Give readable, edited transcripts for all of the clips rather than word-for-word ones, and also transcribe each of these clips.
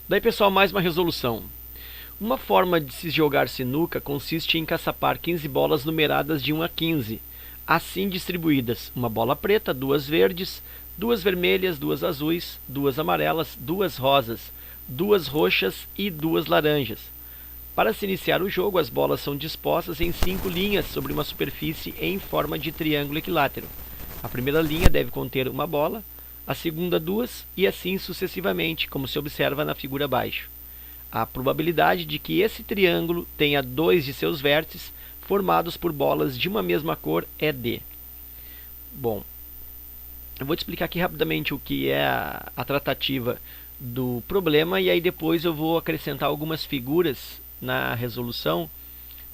Daí, pessoal, mais uma resolução. Uma forma de se jogar sinuca consiste em caçapar 15 bolas numeradas de 1 a 15, assim distribuídas: uma bola preta, duas verdes, duas vermelhas, duas azuis, duas amarelas, duas rosas, duas roxas e duas laranjas. Para se iniciar o jogo, as bolas são dispostas em 5 linhas sobre uma superfície em forma de triângulo equilátero. A primeira linha deve conter uma bola, a segunda duas e assim sucessivamente, como se observa na figura abaixo. A probabilidade de que esse triângulo tenha 2 de seus vértices formados por bolas de uma mesma cor é D. Bom, eu vou te explicar aqui rapidamente o que é a tratativa do problema e aí depois eu vou acrescentar algumas figuras na resolução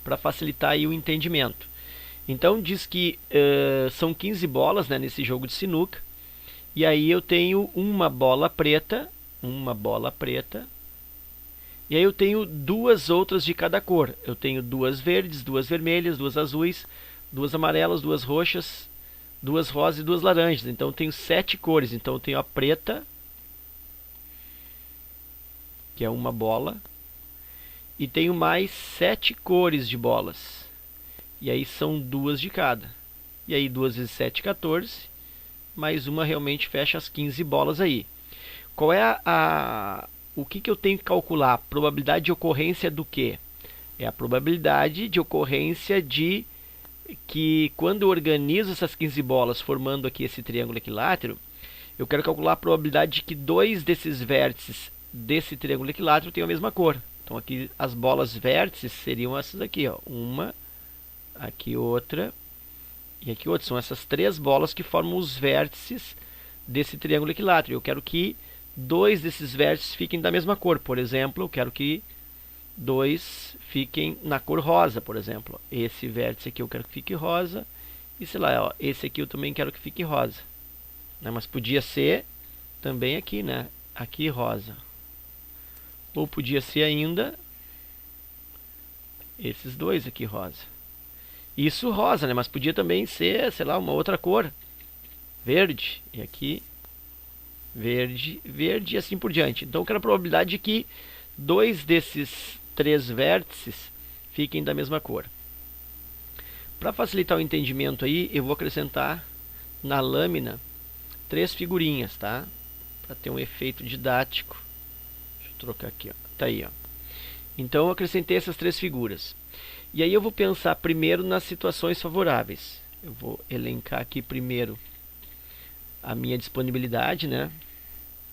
para facilitar aí o entendimento. Então diz que são 15 bolas, né, nesse jogo de sinuca, e aí eu tenho uma bola preta, e aí eu tenho duas outras de cada cor. Eu tenho duas verdes, duas vermelhas, duas azuis, duas amarelas, duas roxas, duas rosas e duas laranjas. Então eu tenho 7 cores. Então eu tenho a preta, que é uma bola, e tenho mais 7 cores de bolas. E aí são duas de cada. E aí 2 vezes 7, 14. Mais uma realmente fecha as 15 bolas aí. Qual é o que eu tenho que calcular? A probabilidade de ocorrência do quê? É a probabilidade de ocorrência de que quando eu organizo essas 15 bolas formando aqui esse triângulo equilátero, eu quero calcular a probabilidade de que 2 desses vértices desse triângulo equilátero tenham a mesma cor. Então aqui as bolas vértices seriam essas aqui, ó. Uma, aqui outra e aqui outra. São essas 3 bolas que formam os vértices desse triângulo equilátero. Eu quero que 2 desses vértices fiquem da mesma cor. Por exemplo, eu quero que 2 fiquem na cor rosa, por exemplo. Esse vértice aqui eu quero que fique rosa. E sei lá, ó, esse aqui eu também quero que fique rosa. Né? Mas podia ser também aqui, né? Aqui rosa. Ou podia ser ainda esses dois aqui rosa. Isso rosa, né? Mas podia também ser, sei lá, uma outra cor. Verde. E aqui verde, verde e assim por diante. Então eu quero a probabilidade de que 2 desses 3 vértices fiquem da mesma cor. Para facilitar o entendimento aí, eu vou acrescentar na lâmina 3 figurinhas, tá? Para ter um efeito didático. Deixa eu trocar aqui, ó. Tá aí, ó. Então eu acrescentei essas 3 figuras. E aí eu vou pensar primeiro nas situações favoráveis. Eu vou elencar aqui primeiro a minha disponibilidade, né?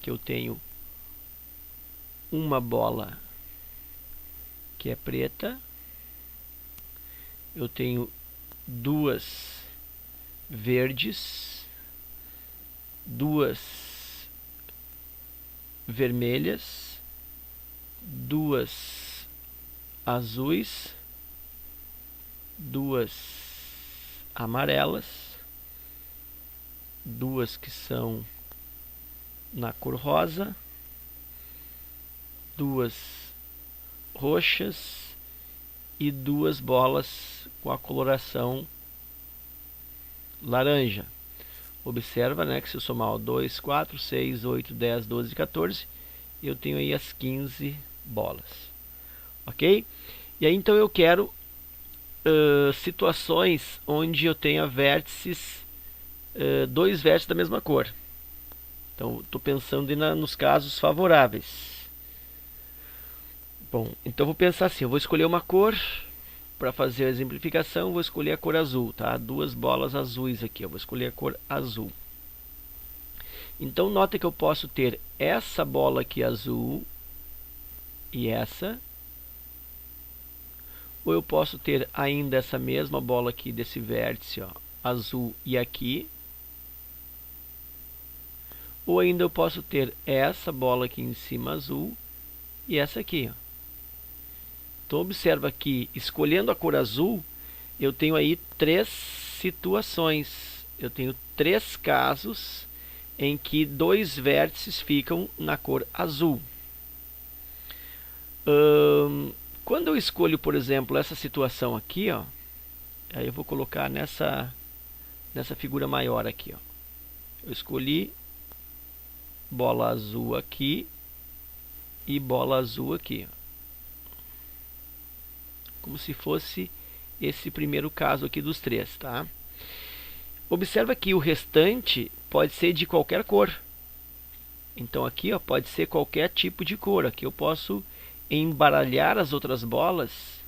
Que eu tenho uma bola que é preta, eu tenho 2 verdes, 2 vermelhas, 2 azuis, 2 amarelas, 2 que são na cor rosa, 2 roxas e 2 bolas com a coloração laranja. Observa, né, que se eu somar 2, 4, 6, 8, 10, 12 e 14, eu tenho aí as 15 bolas. Ok? E aí então eu quero situações onde eu tenha vértices, 2 vértices da mesma cor. Então estou pensando nos casos favoráveis. Bom, então vou pensar assim, eu vou escolher uma cor para fazer a exemplificação, vou escolher a cor azul, tá? 2 bolas azuis aqui, eu vou escolher a cor azul. Então nota que eu posso ter essa bola aqui azul e essa, ou eu posso ter ainda essa mesma bola aqui desse vértice, ó, azul e aqui, ou ainda eu posso ter essa bola aqui em cima azul e essa aqui, ó. Então observa que escolhendo a cor azul, eu tenho aí 3 situações. Eu tenho 3 casos em que 2 vértices ficam na cor azul. Quando eu escolho, por exemplo, essa situação aqui, ó, aí eu vou colocar nessa figura maior aqui, ó. Eu escolhi bola azul aqui e bola azul aqui, ó. Como se fosse esse primeiro caso aqui dos 3, tá? Observa que o restante pode ser de qualquer cor. Então aqui, ó, pode ser qualquer tipo de cor. Aqui eu posso embaralhar as outras bolas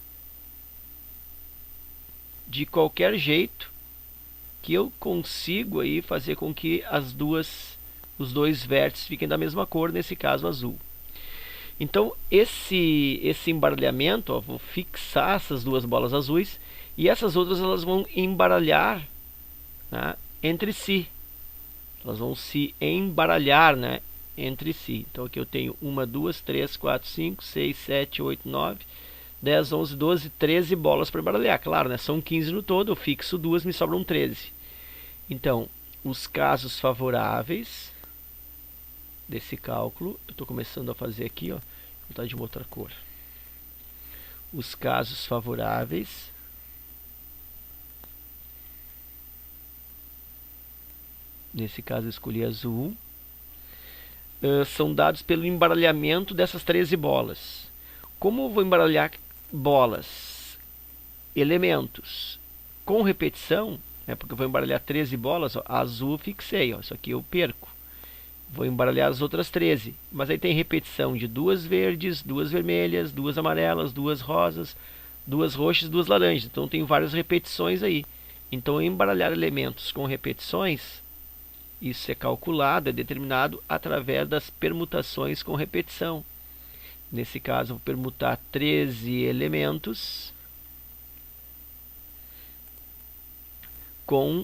de qualquer jeito que eu consigo aí fazer com que os dois vértices fiquem da mesma cor, nesse caso azul. Então esse embaralhamento, ó, vou fixar essas duas bolas azuis e essas outras elas vão embaralhar, né, entre si. Elas vão se embaralhar, né, entre si. Então aqui eu tenho 1, 2, 3, 4, 5, 6, 7, 8, 9, 10, 11, 12, 13 bolas para embaralhar. Claro, né, são 15 no todo, eu fixo duas, me sobram 13. Então, os casos favoráveis desse cálculo, eu estou começando a fazer aqui, ó, vou botar de uma outra cor. Os casos favoráveis nesse caso eu escolhi azul, são dados pelo embaralhamento dessas 13 bolas. Como eu vou embaralhar bolas, elementos com repetição, porque eu vou embaralhar 13 bolas, ó, azul fixei, ó, isso aqui eu perco. Vou embaralhar as outras 13, mas aí tem repetição de duas verdes, duas vermelhas, duas amarelas, duas rosas, duas roxas, duas laranjas. Então tem várias repetições aí. Então embaralhar elementos com repetições, isso é calculado, é determinado através das permutações com repetição. Nesse caso, eu vou permutar 13 elementos com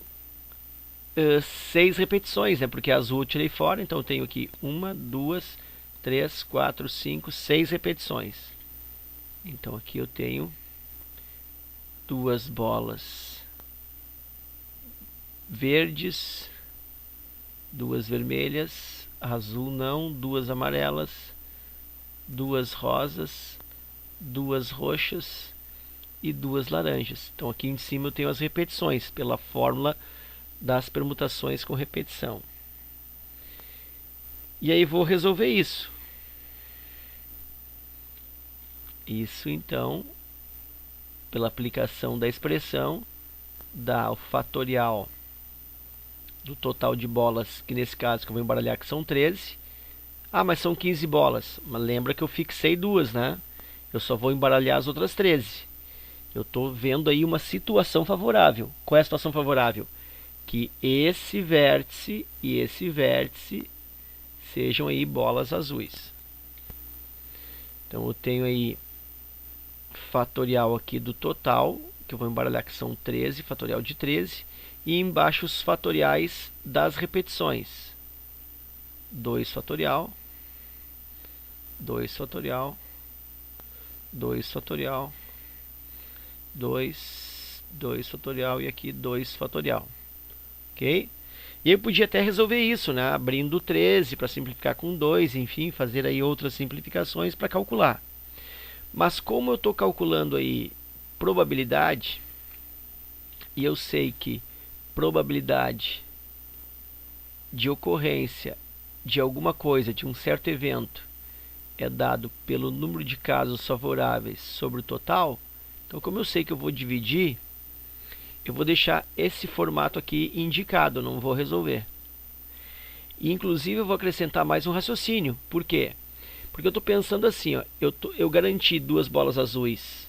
6 repetições, né? Porque azul eu tirei fora, então eu tenho aqui 1, 2, 3, 4, 5, 6 repetições. Então aqui eu tenho duas bolas verdes, duas vermelhas, azul não, duas amarelas, duas rosas, duas roxas e duas laranjas. Então aqui em cima eu tenho as repetições pela fórmula das permutações com repetição. E aí vou resolver isso. Isso então, pela aplicação da expressão, dá o fatorial do total de bolas, que nesse caso que eu vou embaralhar que são 13. Ah, mas são 15 bolas. Mas lembra que eu fixei duas, né? Eu só vou embaralhar as outras 13. Eu estou vendo aí uma situação favorável. Qual é a situação favorável? Que esse vértice e esse vértice sejam aí bolas azuis. Então eu tenho aí fatorial aqui do total, que eu vou embaralhar que são 13, fatorial de 13, e embaixo os fatoriais das repetições. 2 fatorial, 2 fatorial, 2 fatorial, 2 fatorial e aqui 2 fatorial. Ok? E eu podia até resolver isso, né? Abrindo 13 para simplificar com 2, enfim, fazer aí outras simplificações para calcular. Mas como eu estou calculando aí probabilidade, e eu sei que probabilidade de ocorrência de alguma coisa, de um certo evento, é dado pelo número de casos favoráveis sobre o total, então como eu sei que eu vou dividir, eu vou deixar esse formato aqui indicado, não vou resolver. E, inclusive eu vou acrescentar mais um raciocínio. Por quê? Porque eu estou pensando assim, ó, eu garanti duas bolas azuis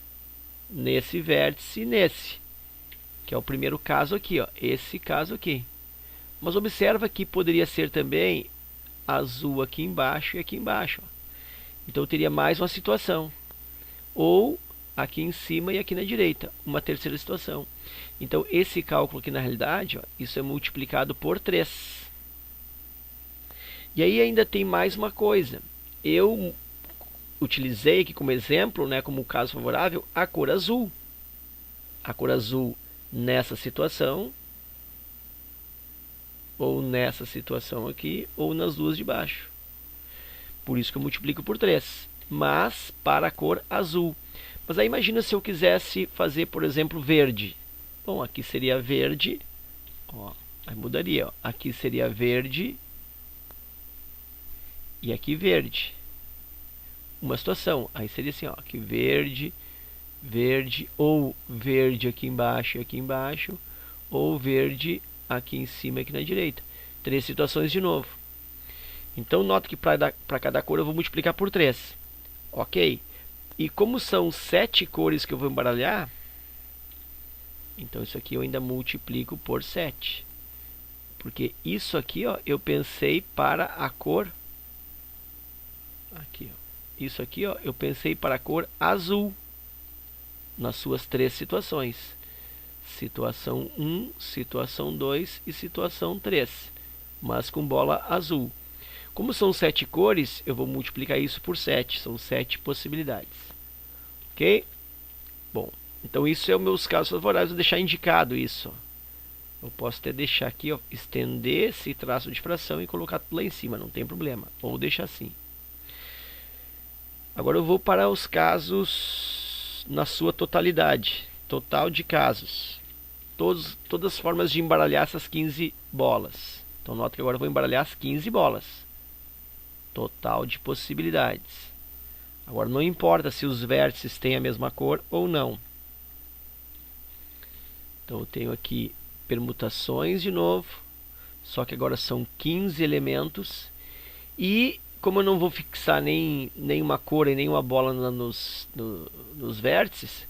nesse vértice e nesse, que é o primeiro caso aqui, ó, esse caso aqui. Mas observa que poderia ser também azul aqui embaixo e aqui embaixo. Ó. Então eu teria mais uma situação. Ou aqui em cima e aqui na direita, uma terceira situação. Então esse cálculo aqui na realidade, ó, isso é multiplicado por 3. E aí ainda tem mais uma coisa. Eu utilizei aqui como exemplo, né, como caso favorável, a cor azul. A cor azul nessa situação, ou nessa situação aqui, ou nas duas de baixo. Por isso que eu multiplico por 3. Mas para a cor azul. Mas aí imagina se eu quisesse fazer, por exemplo, verde. Bom, aqui seria verde. Ó, aí mudaria. Ó. Aqui seria verde. E aqui verde. uma situação. Aí seria assim, ó, que verde, verde, ou verde aqui embaixo, ou verde aqui em cima, aqui na direita. 3 situações de novo. Então, nota que para cada cor eu vou multiplicar por 3. Ok? E como são 7 cores que eu vou embaralhar, então isso aqui eu ainda multiplico por 7. Porque isso aqui, ó, eu pensei para a cor... Aqui, ó. Isso aqui, ó, eu pensei para a cor azul. Nas suas 3 situações. Situação 1, situação 2 e situação 3. Mas com bola azul. Como são 7 cores, eu vou multiplicar isso por 7. São 7 possibilidades. Ok? Bom, então isso é os meus casos favoráveis. Vou deixar indicado isso. Eu posso até deixar aqui, ó, estender esse traço de fração e colocar tudo lá em cima. Não tem problema. Ou deixar assim. Agora eu vou para os casos na sua totalidade. Total de casos. Todas as formas de embaralhar essas 15 bolas. Então nota que agora eu vou embaralhar as 15 bolas. Total de possibilidades. Agora não importa se os vértices têm a mesma cor ou não. Então eu tenho aqui permutações de novo. Só que agora são 15 elementos. E como eu não vou fixar nenhuma cor e nenhuma bola nos vértices,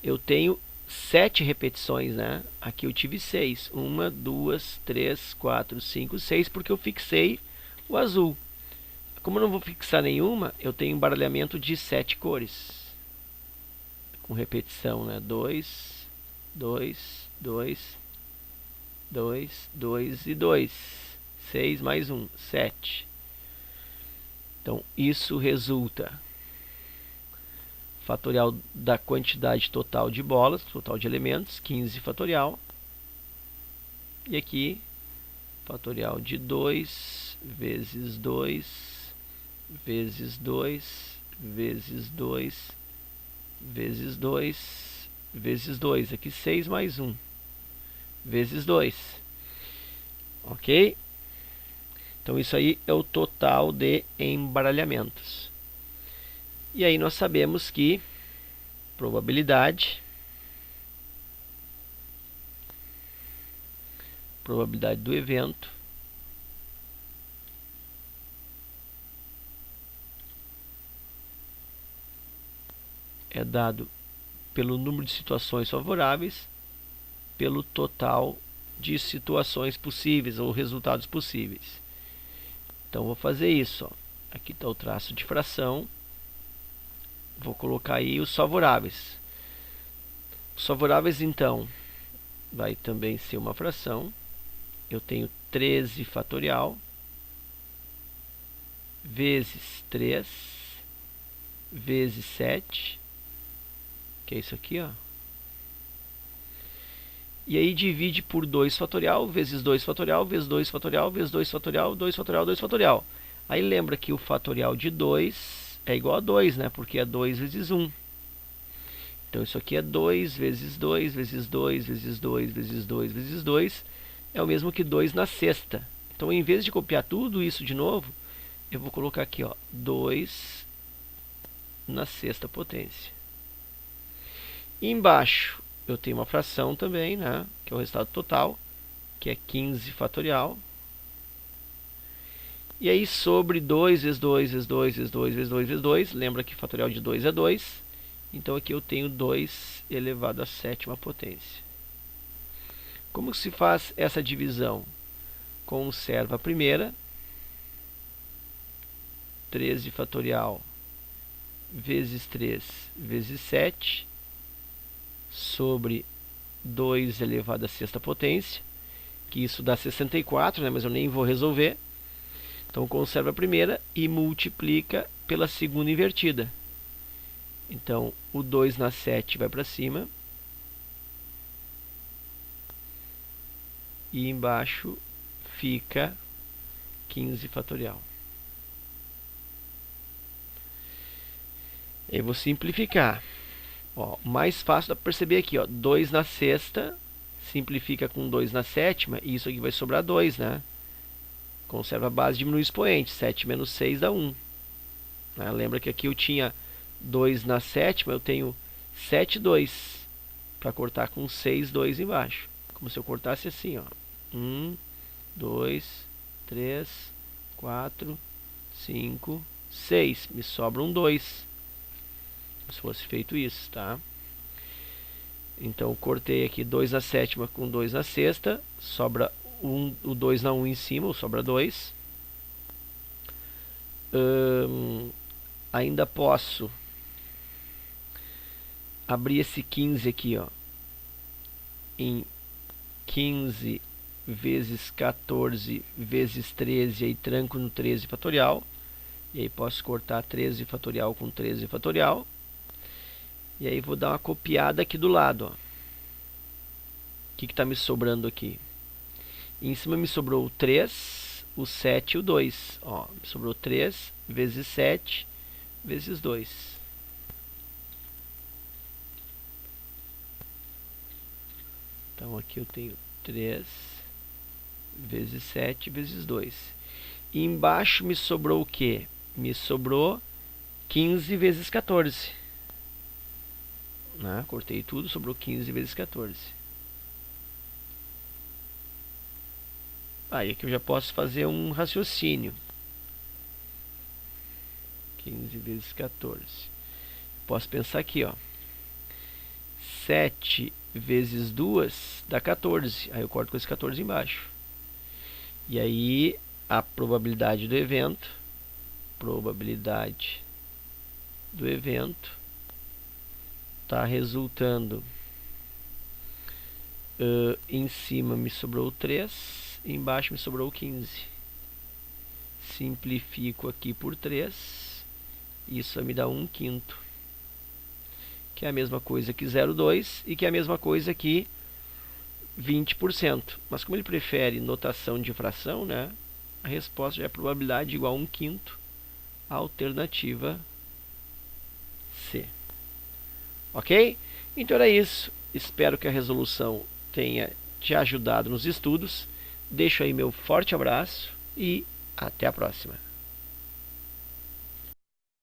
eu tenho 7 repetições, né? Aqui eu tive 6. 1, 2, 3, 4, 5, 6, porque eu fixei o azul. Como eu não vou fixar nenhuma, eu tenho embaralhamento de 7 cores. Com repetição, né? 2, 2, 2, 2, 2 e 2. 6 mais 1, 7. Então, isso resulta fatorial da quantidade total de bolas, total de elementos, 15 fatorial. E aqui, fatorial de 2 vezes 2 vezes 2 vezes 2 vezes 2 vezes 2. Aqui 6 mais 1 vezes 2. Ok? Então isso aí é o total de embaralhamentos. E aí nós sabemos que probabilidade do evento é dado pelo número de situações favoráveis pelo total de situações possíveis ou resultados possíveis. Então vou fazer isso, ó. Aqui está o traço de fração. Vou colocar aí os favoráveis. Os favoráveis, então, vai também ser uma fração. Eu tenho 13 fatorial vezes 3 vezes 7, que é isso aqui, ó. E aí divide por 2 fatorial, vezes 2 fatorial, vezes 2 fatorial, vezes 2 fatorial, 2 fatorial, 2 fatorial. Aí lembra que o fatorial de 2 é igual a 2, né? Porque é 2 vezes 1. Então isso aqui é 2 vezes 2, vezes 2, vezes 2, vezes 2, vezes 2. É o mesmo que 2 na sexta. Então, em vez de copiar tudo isso de novo, eu vou colocar aqui, ó, 2 na sexta potência. E embaixo eu tenho uma fração também, né, que é o resultado total, que é 15 fatorial. E aí sobre 2 vezes 2 vezes 2 vezes 2 vezes 2 vezes 2, lembra que fatorial de 2 é 2. Então aqui eu tenho 2 elevado à sétima potência. Como se faz essa divisão? Conserva a primeira. 13 fatorial vezes 3 vezes 7 sobre 2 elevado à sexta potência, que isso dá 64, né, mas eu nem vou resolver. Então conserva a primeira e multiplica pela segunda invertida. Então o 2 na 7 vai para cima. E embaixo fica 15 fatorial. Eu vou simplificar. Ó, mais fácil dá para perceber aqui, ó, 2 na sexta simplifica com 2 na sétima, e isso aqui vai sobrar 2, né? Conserva a base, diminui o expoente. 7 menos 6 dá 1. né? Lembra que aqui eu tinha 2 na sétima, eu tenho 7, 2 para cortar com 6, 2 embaixo. Como se eu cortasse assim, ó. 1, 2, 3, 4, 5, 6. Me sobra um 2. Como se fosse feito isso, tá? Então eu cortei aqui 2 na sétima com 2 na sexta. Sobra o 2 na 1 em cima, sobra 2. Ainda posso abrir esse 15 aqui, ó, em 15 vezes 14 vezes 13, e aí tranco no 13 fatorial. E aí posso cortar 13 fatorial com 13 fatorial. E aí vou dar uma copiada aqui do lado, ó. O que está me sobrando aqui? Em cima me sobrou o 3, o 7 e o 2. Ó, me sobrou 3 vezes 7 vezes 2. Então aqui eu tenho 3 vezes 7 vezes 2. E embaixo me sobrou o quê? Me sobrou 15 vezes 14. Né? Cortei tudo, sobrou 15 vezes 14. Aí aqui eu já posso fazer um raciocínio. 15 vezes 14. Posso pensar aqui, ó. 7 vezes 2 dá 14. Aí eu corto com esse 14 embaixo. E aí a probabilidade do evento está resultando, em cima me sobrou 3, embaixo me sobrou 15. Simplifico aqui por 3, isso me dá 1/5, que é a mesma coisa que 0,2 e que é a mesma coisa que 20%. Mas como ele prefere notação de fração, né, a resposta já é probabilidade igual a 1/5, alternativa C. Ok? Então era isso. Espero que a resolução tenha te ajudado nos estudos. Deixo aí meu forte abraço e até a próxima.